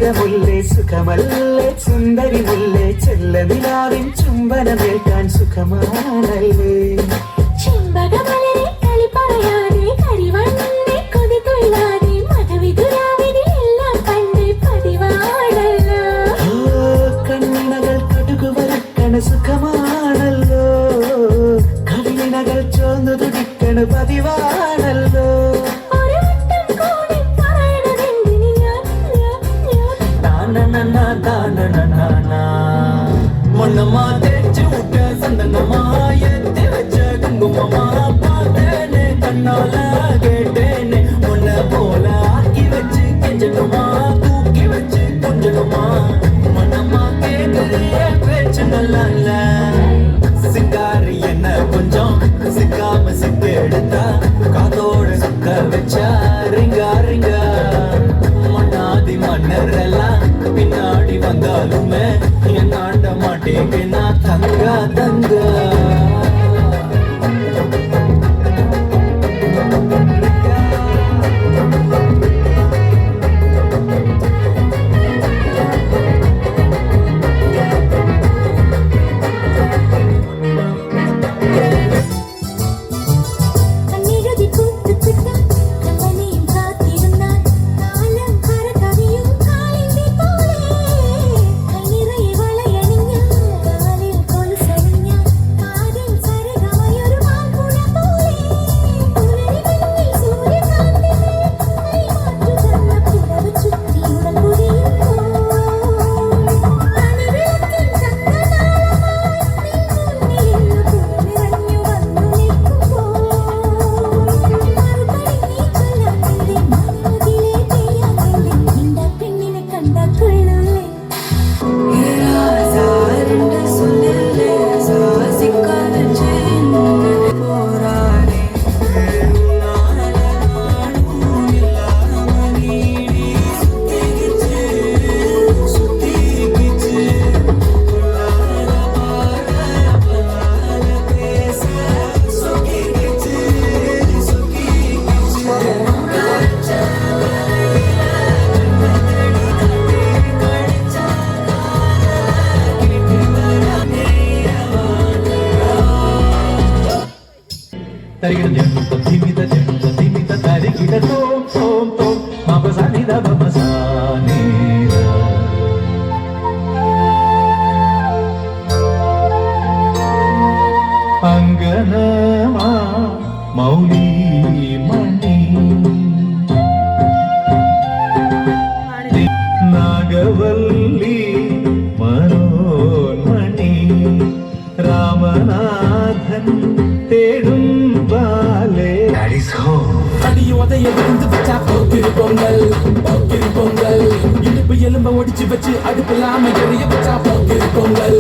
ചെഞ്ചിതമുല്ലേ സുഖമല്ലേ സുന്ദരി മുല്ലേ ചെല്ലനിലാവിൻ ചുംബനമേൽക്കാൻ സുഖമാണല്ലേ കണ്ണിനകൾ കടുകുവരക്കണ സുഖമാണല്ലോ കവിളിനകൾ ചോർന്നു തുടിക്കണ പതിവാണല്ലോ மொன்னமா தேய்ச்சி விட்ட சந்தனமா ஏத்தி வச்ச குங்குமமா பார்த்தேனே கண்ணால கேட்டேனே உன்னை போல ஆக்கி வச்சு கெஞ்சணுமா தூக்கி வச்சு கொஞ்சணுமா மனமா கேட்குறிய பேச்சு நல்லா இல்ல சிங்காரி என்ன கொஞ்சம் சிக்காம சிக்க எடுத்தா காதோட சுக்க வச்சா ரிங்கா ரிங்கா மண்ணாதி மன்னரெல்லாம் பின்னாடி வந்தாலுமே என் ஆண்ட மாட்டேங்க நான் தங்கா தங்கா അങ്കനമാ മൗലി മണി നാഗവല്ലി മനോന്മണി രാമനാഥൻ തേടും ബാലേ அடியோதையிலிருந்து வச்சா போக்கிரி பொங்கல் இடுப்பு எலும்ப ஒடிச்சு வச்சு அடுப்பில்லாம எரிய வச்சா போக்கிரி பொங்கல்